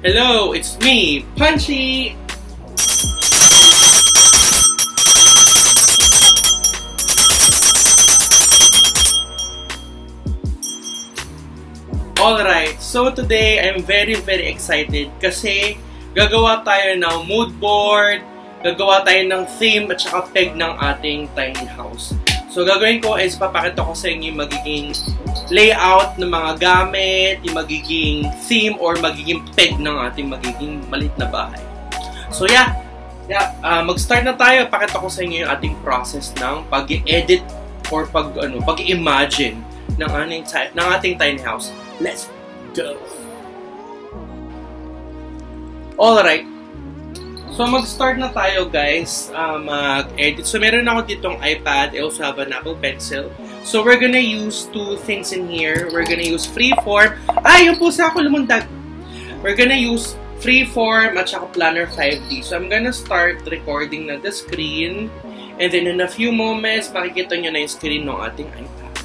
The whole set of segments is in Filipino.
Hello, it's me, Punchy! Alright, so today I'm very excited kasi gagawa tayo ng mood board, gagawa tayo ng theme at saka peg ng ating tiny house. So gagawin ko is papakita ko sa inyo yung magiging layout ng mga gamit, yung magiging theme or magiging peg ng ating magiging maliit na bahay. So mag-start na tayo. Pakita ko sa inyo yung ating process ng pag-edit or pag-imagine ng ating tiny house. Let's go! Alright. So, mag-start na tayo, guys. Mag-edit. So, meron ako ditong iPad. I also have an Apple Pencil. So, we're gonna use two things in here. We're gonna use Freeform. Yung pusa ako lumundag. We're gonna use Freeform at saka Planner 5D. So, I'm gonna start recording na the screen. And then, in a few moments, makikita nyo na yung screen ng ating iPad.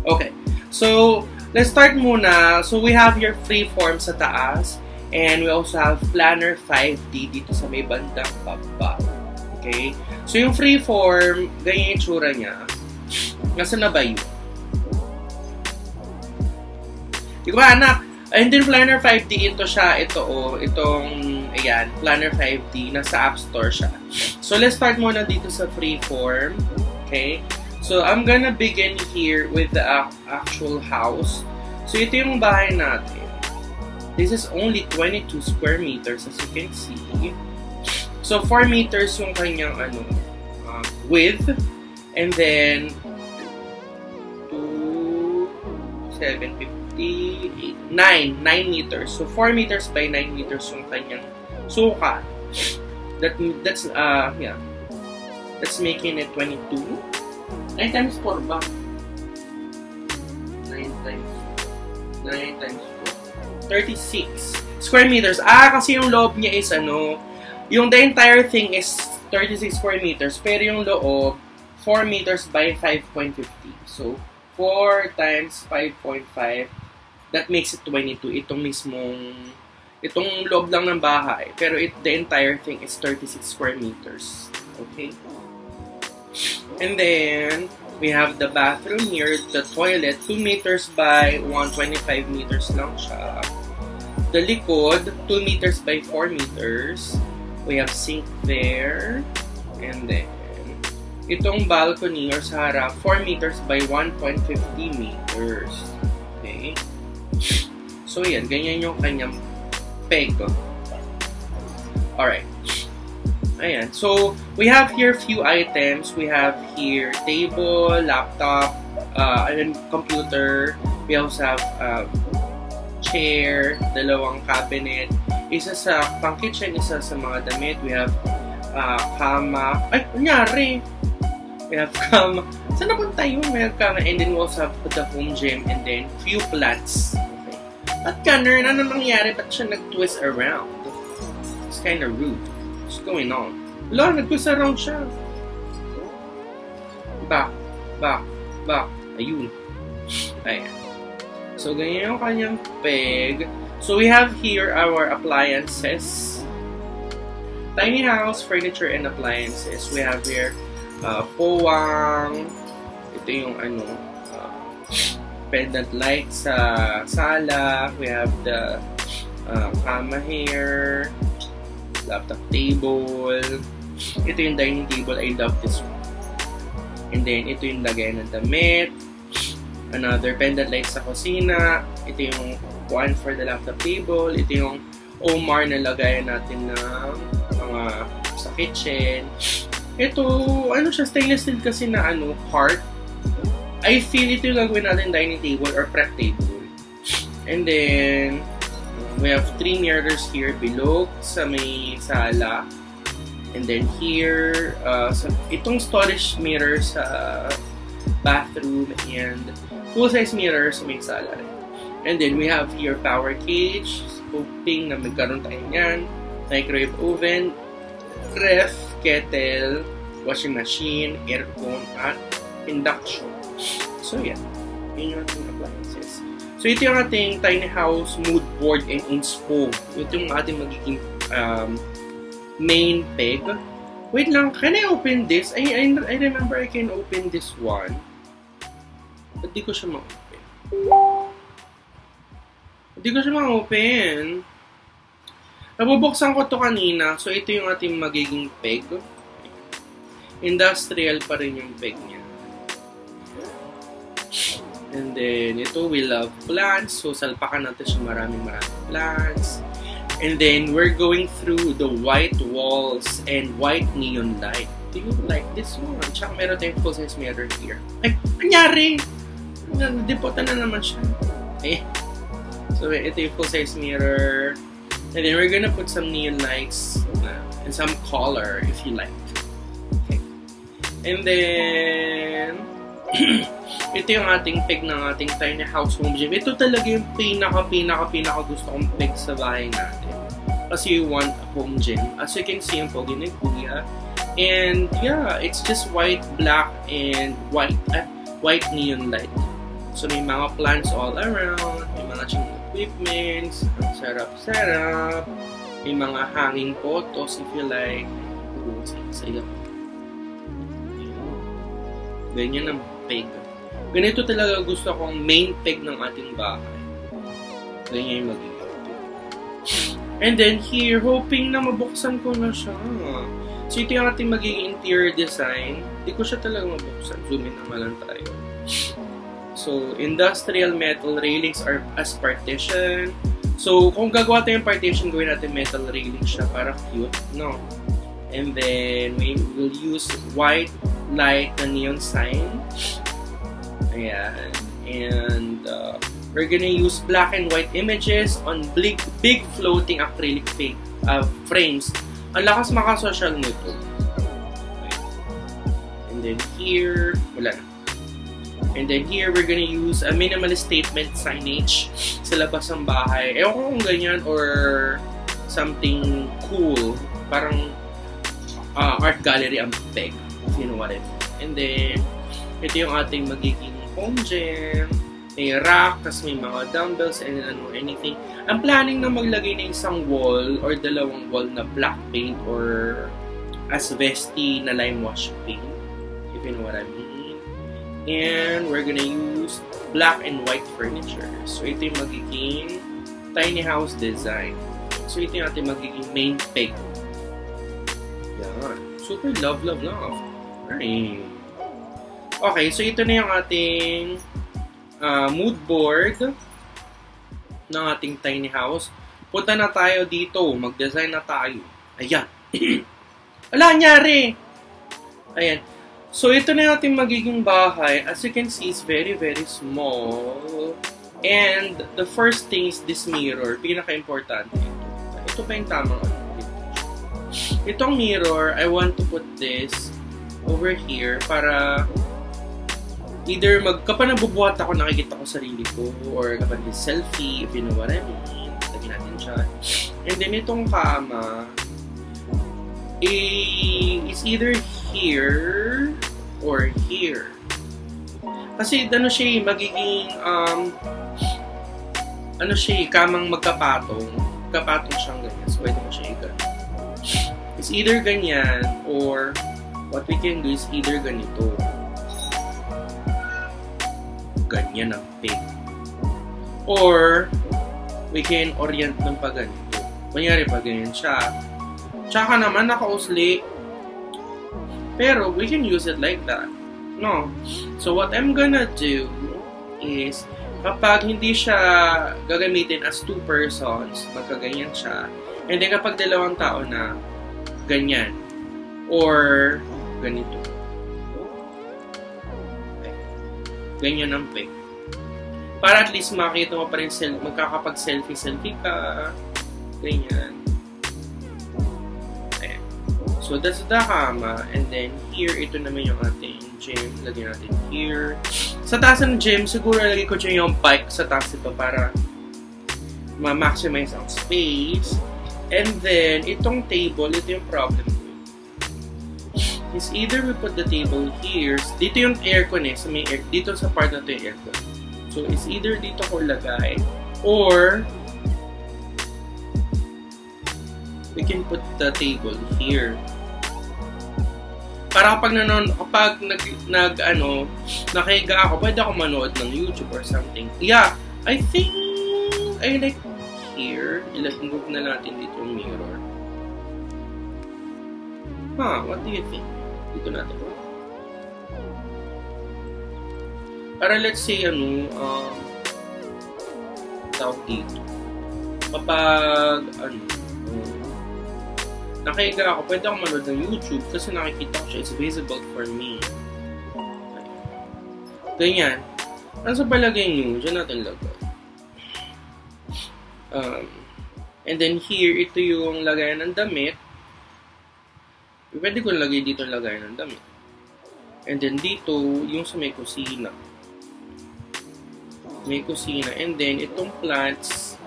Okay. So, let's start muna. So, we have your Freeform sa taas. And we also have Planner 5D dito sa may bandang baba. Okay? So, yung Freeform, ganyan yung tsura niya. Nasaan na ba yun? Di ko ba, anak? And then, Planner 5D, ito siya. Ayan, Planner 5D. Nasa App Store siya. So, let's start muna dito sa Freeform. Okay? So, I'm gonna begin here with the actual house. So, ito yung bahay natin. This is only 22 square meters, as you can see. So, 4 meters yung kanyang width. And then, 9 meters. So, 4 meters by 9 meters yung kanyang sukat. That's making it 22. 9 times 4 ba? 9 times 36 square meters. Kasi yung loob niya is yung the entire thing is 36 square meters, pero yung loob 4 meters by 5.50. So 4 times 5.5, that makes it 22. Itong loob lang ng bahay, pero the entire thing is 36 square meters. Okay? And then we have the bathroom here, the toilet, 2 meters by 125 meters lang siya. The likod, 2 meters by 4 meters. We have sink there. And then, itong balcony or sa harap, 4 meters by 1.50 meters. Okay? So, yan. Ganyan yung kanyang peg. Alright. Ayan. So, we have here few items. We have here table, laptop, and computer. We also have chair, dalawang cabinet, isa sa pang-kitchen, isa sa mga damit. We have kama. Ay, kunyari! We have kama. Saan napunta yun? We have kama. And then we also have the home gym and then few plants. Okay. At Gunner, ano nangyari? Ba't siya nag-twist around? It's kind of rude. What's going on? Wala, nag-twist around siya. Back. Ayun. Ayan. So, ganyan yung kanyang peg. So, we have here our appliances. Tiny house, furniture, and appliances. We have here powang. Ito yung pendant light sa sala. We have the kama here. Laptop table. Ito yung dining table. I love this one. And then, ito yung lagay ng damit. Another pendant light sa kusina. Ito yung one for the laptop table. Ito yung Omar na lagayan natin ng mga sa kitchen. Ito, siya, stainless steel kasi na part. I feel ito yung gagawin natin dining table or prep table. And then, we have 3 mirrors here below sa may sala. And then here, itong storage mirror sa bathroom and full-size mirror sa may sala rin. And then we have here power cage, hoping na magkaroon tayo niyan, microwave oven, ref, kettle, washing machine, aircon, at induction. So yeah, yun yung ating appliances. So, ito yung ating tiny house mood board and inspo. Ito yung ating magiging main peg. Wait lang, can I open this? I remember I can open this one. Ba't di ko siya ma-open? Hindi ko siya ma-open. Nabubuksan ko to kanina. So, ito yung ating magiging peg. Industrial pa rin yung peg niya. And then, ito, we love plants. So, salpakan natin siya maraming plants. And then, we're going through the white walls and white neon light. Do you like this one? Tsaka meron tayong full-size mirror here. Ay, anyari! Dipotan na naman siya. Okay. So, ito yung full-size mirror. And then, we're gonna put some neon lights and some color, if you like. Okay. And then, ito yung ating peg ng ating tiny house home gym. Ito talaga yung pinaka gusto kong peg sa bahay natin. Kasi you want a home gym. As you can see, yung pogi ni Kuya. And yeah, it's just white, black, and white neon light. So may mga plants all around. May mga gym equipments. Ang sarap-sarap. May mga hanging photos if you like. Saya. Ganyan ang peg. Ganito talaga gusto kong main peg ng ating bahay. Ganyan yung magiging. And then here, hoping na mabuksan ko na siya. So ito yung ating magiging interior design. Hindi ko siya talaga mabuksan. Zoom in naman lang tayo. So, industrial metal railings are as partition. So, kung gagawa tayo yung partition, gawin natin metal railings siya para cute, no? And then, we will use white light na neon sign. Ayan. And we're gonna use black and white images on big floating acrylic frames. Ang lakas maka-social nito. Okay. And then here, wala na. And then here, we're gonna use a minimalist statement signage sa labas ng bahay. Ewan ko kung ganyan or something cool. Parang art gallery ang peg. If you know what I mean. And then, ito yung ating magiging home gym. May rack, tas may mga dumbbells and anything. Ang planning na maglagay ng isang wall or dalawang wall na black paint or asbesty na lime wash paint. If you know what I mean. And we're gonna use black and white furniture. So, ito yung magiging tiny house design. So, ito yung ating magiging main peg. Yan. Super love. Right. Okay, so ito na yung ating mood board ng ating tiny house. Punta na tayo dito. Mag-design na tayo. Ayan. Wala, nyari! Ayan. So, ito na yung ating magiging bahay. As you can see, it's very, very small. And the first thing is this mirror. Pinaka-importante. Ito pa yung tamang itong mirror, I want to put this over here para either kapag nabubuhat ako, nakikita ko sarili ko, or kapag selfie, if you know what I mean. Lagyan natin siya. And then, itong kama, is either here or here. Kasi ano siya, magiging ano siya, kamang magkapatong. Kapatong siyang ganyan. So, pwede mo siya ganyan. It's either ganyan or what we can do is either ganito. Ganyan ang peg. Or we can orient ng pa ganito. Kunyari pa ganyan siya. Tsaka naman naka-usli. Pero we can use it like that. No. So what I'm gonna do is kapag hindi siya gagamitin as two persons, magkaganyan siya. And then kapag dalawang tao na, ganyan. Or ganito. Okay. Ganyan ang peg. Para at least makita mo pa rin magkakapag-selfie ka. Ganyan. So, that's the kama. And then, here, ito naman yung ating gym. Lagyan natin here. Sa taas ng gym, siguro lagay ko dyan yung bike sa taas ito para ma-maximize ang space. And then, itong table, ito yung problem ko. Is either we put the table here. Dito yung aircon eh. Dito sa part na ito yung aircon. So, it's either dito ko lagay or we can put the table here. Para kapag nakahiga ako, pwede ako manood ng YouTube or something. Yeah, I think I like here. I-move na natin dito yung mirror. What do you think? Dito natin. Para let's say, tawag dito. Kapag, nakahiga ako, pwede ako manood ng YouTube kasi nakikita ko siya. It's visible for me. Ganyan. Ano sa palagay nyo? Diyan natin lagay. And then here, ito yung lagayan ng damit. Pwede ko lagay dito yung lagayan ng damit. And then dito, yung sa may kusina. May kusina. And then, itong plants,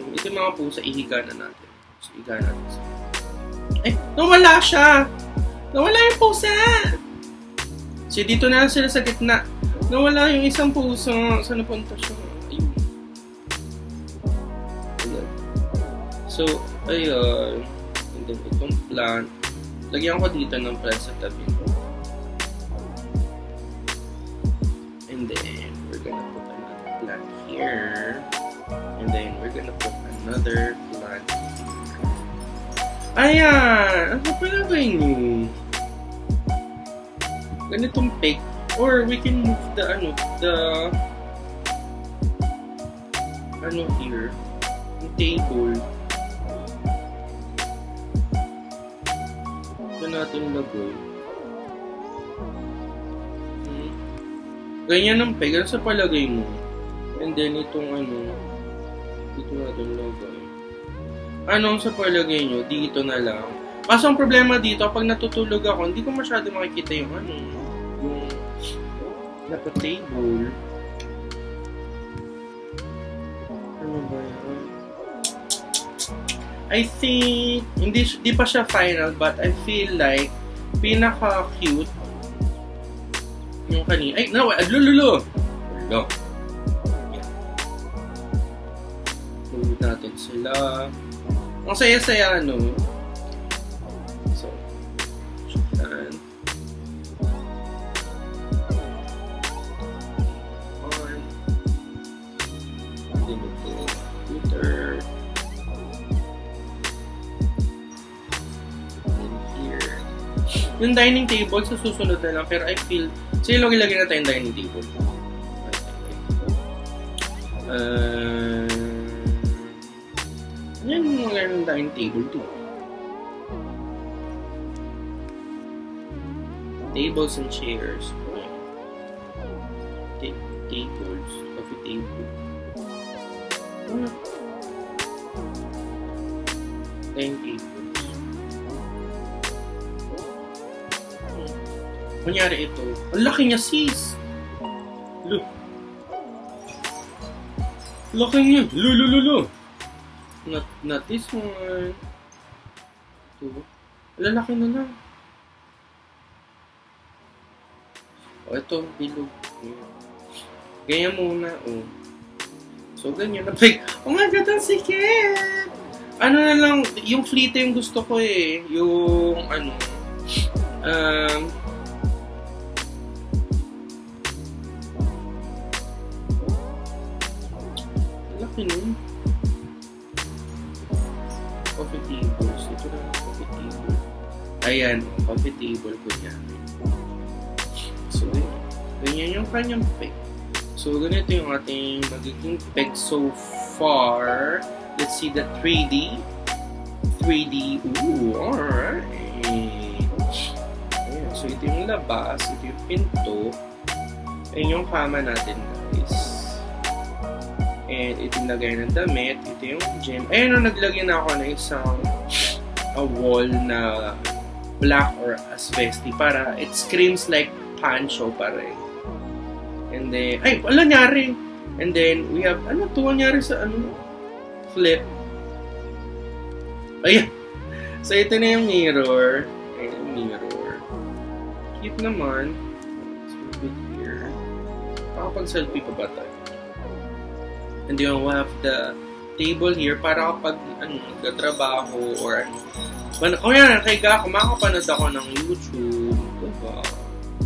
ito yung mga pusa, ihiga na natin. So, ihiga natin. Nawala siya! Nawala yung pusa! So, dito na sila sa gitna. Nawala yung isang pusa. Saan napunta siya? Ayun. So, ayun. And then, itong plant. Lagyan ko dito ng plant sa tabi. And then, we're gonna put another plant here. And then, we're gonna put another plant here. Ayan! Ano pala ba yun? Ganitong peg. Or we can move the here. Yung table. Ito natin lagay. Ganyan ang peg. Ano sa palagay mo? And then itong dito natin lagay. Anong sa palagay nyo? Dito na lang. Kaso ang problema dito, pag natutulog ako, hindi ko masyado makikita yung yung naka-table. Ano ba yan? I think, hindi pa siya final, but I feel like, pinaka-cute yung kanina. Ay, no, lululo! Hello. Tulog natin sila. Ang saya-saya, So, yan. On. Hindi mo ito. Computer. And here. Yung dining table, sa susunod na lang. Pero I feel, sige, lagay na tayong dining table. Yan yung mga ganun dining table too. Tables and chairs. Tables. Coffee table. Dining tables. Kunyari ito. Ang laki niya, sis! Look. Laki niya. Lulululu. Not this one. Ito. Lalaki na lang. Ito, bilog. Ganyan muna, So, ganyan. Oh my God, ang sikip! Ano na lang, yung flita yung gusto ko Yung, laki nun. Coffee tables. Ito na yung coffee table. Ayan, coffee table ko niya. So, ganyan yung kanyang peg. So, ganito yung ating magiging peg so far. Let's see the 3D. 3D. Ooh, alright. Ayan, so, ito yung labas. Ito yung pinto. Ayan yung kama natin, guys. And ito yung lagay ng damit. Ito yung gym. Ayan, naglagay na ako ng isang wall na black or asbestos para it screams like pancho pa rin. And then, ay, wala nangyari. And then, we have, ano to nangyari sa, flip. Ayan. So, ito na yung mirror. Ayan yung mirror. Cute naman. Let's move it here. Makapag-selfie pa ba tayo? And then we have the table here para kapag nagtatrabaho or kung yan, nakahiga ako, makakapanood ako ng YouTube. Diba?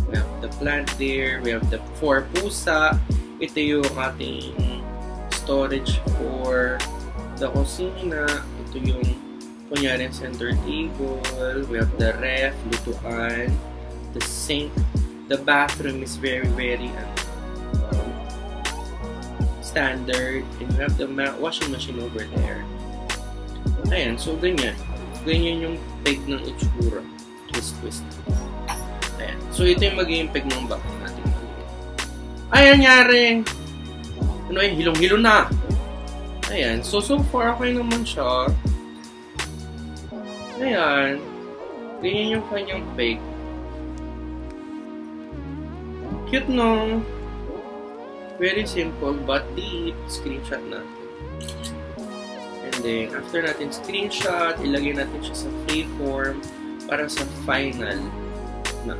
We have the plant there. We have the 4 pusa. Ito yung ating storage for the kusina. Ito yung kunyari center table. We have the ref, lutuan, the sink. The bathroom is very, very standard. And we have the washing machine over there. Ayan, so ganyan. Ganyan yung peg ng itsura. Twist. Ayan. So, ito yung magiging peg ng back natin. Ayan, nangyari. Ano eh, hilong-hilo na. Ayan. So far, okay naman siya. Ayan. Ganyan yung kanyang peg. Cute, no? Very simple, but deep. Screenshot natin. And then, after natin screenshot, ilagay natin siya sa freeform para sa final na.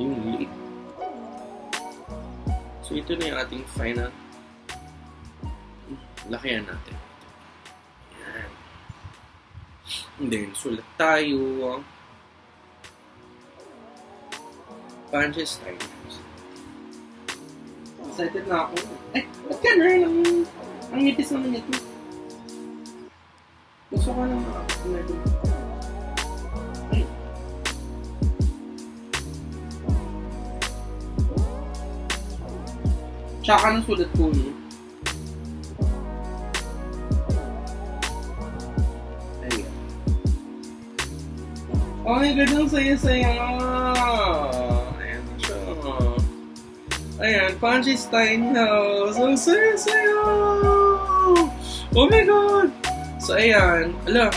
Yung liit. So, ito na yung ating final. Lakihan natin. Ayan. And then, sulat tayo. Punches tayo. Excited na ako. Eh, ba't ka na? Ang nipis naman ito. Gusto ko na makakasin. Tsaka ng sulat ko, no? Ayan. Oh my God, ang saya-saya nga! Ayan na siya. Ayan, Punches Tiny House! Ang saya-saya! Oh my God! So, ayan. Ala.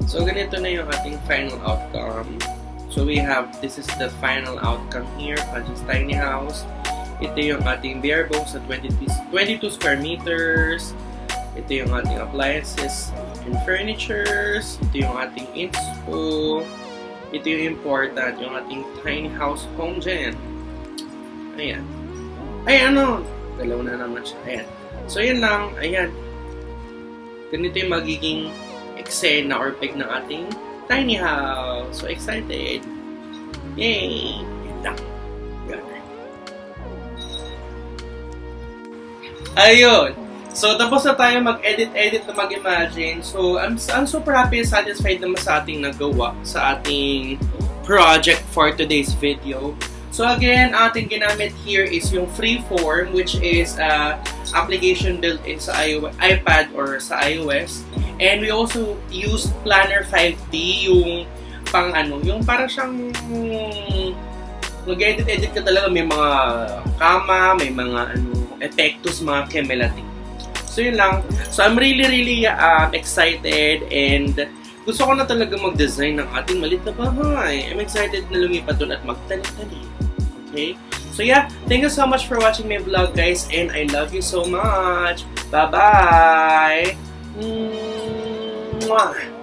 So, ganito na yung ating final outcome. So, we have, this is the final outcome here, Punches Tiny House. Ito yung ating bare bones sa 22 square meters. Ito yung ating appliances and furnitures. Ito yung ating inspo. Ito yung important, yung ating tiny house home dyan. Ayan. Ay, ano? Dalaw na naman siya. Ayan. So, yun lang. Ayan. Ganito yung magiging eksena or peg ng ating tiny house. So, excited. Yay! Yun lang. Ayun. So, tapos na tayo mag-edit na mag-imagine. So, I'm super happy and satisfied naman sa ating nagawa sa ating project for today's video. So, again, ating ginamit here is yung Freeform, which is application built in sa iPad or sa iOS. And we also used Planner 5D, yung pang yung para siyang mag-edit ka talaga, may mga kama, may mga epektos, mga kemelating. So, yun lang. So, I'm really excited and gusto ko na talaga mag-design ng ating maliit na bahay. I'm excited na lumipat doon at magtali-tali. Okay? So, yeah. Thank you so much for watching my vlog, guys. And I love you so much. Bye-bye! Mwah!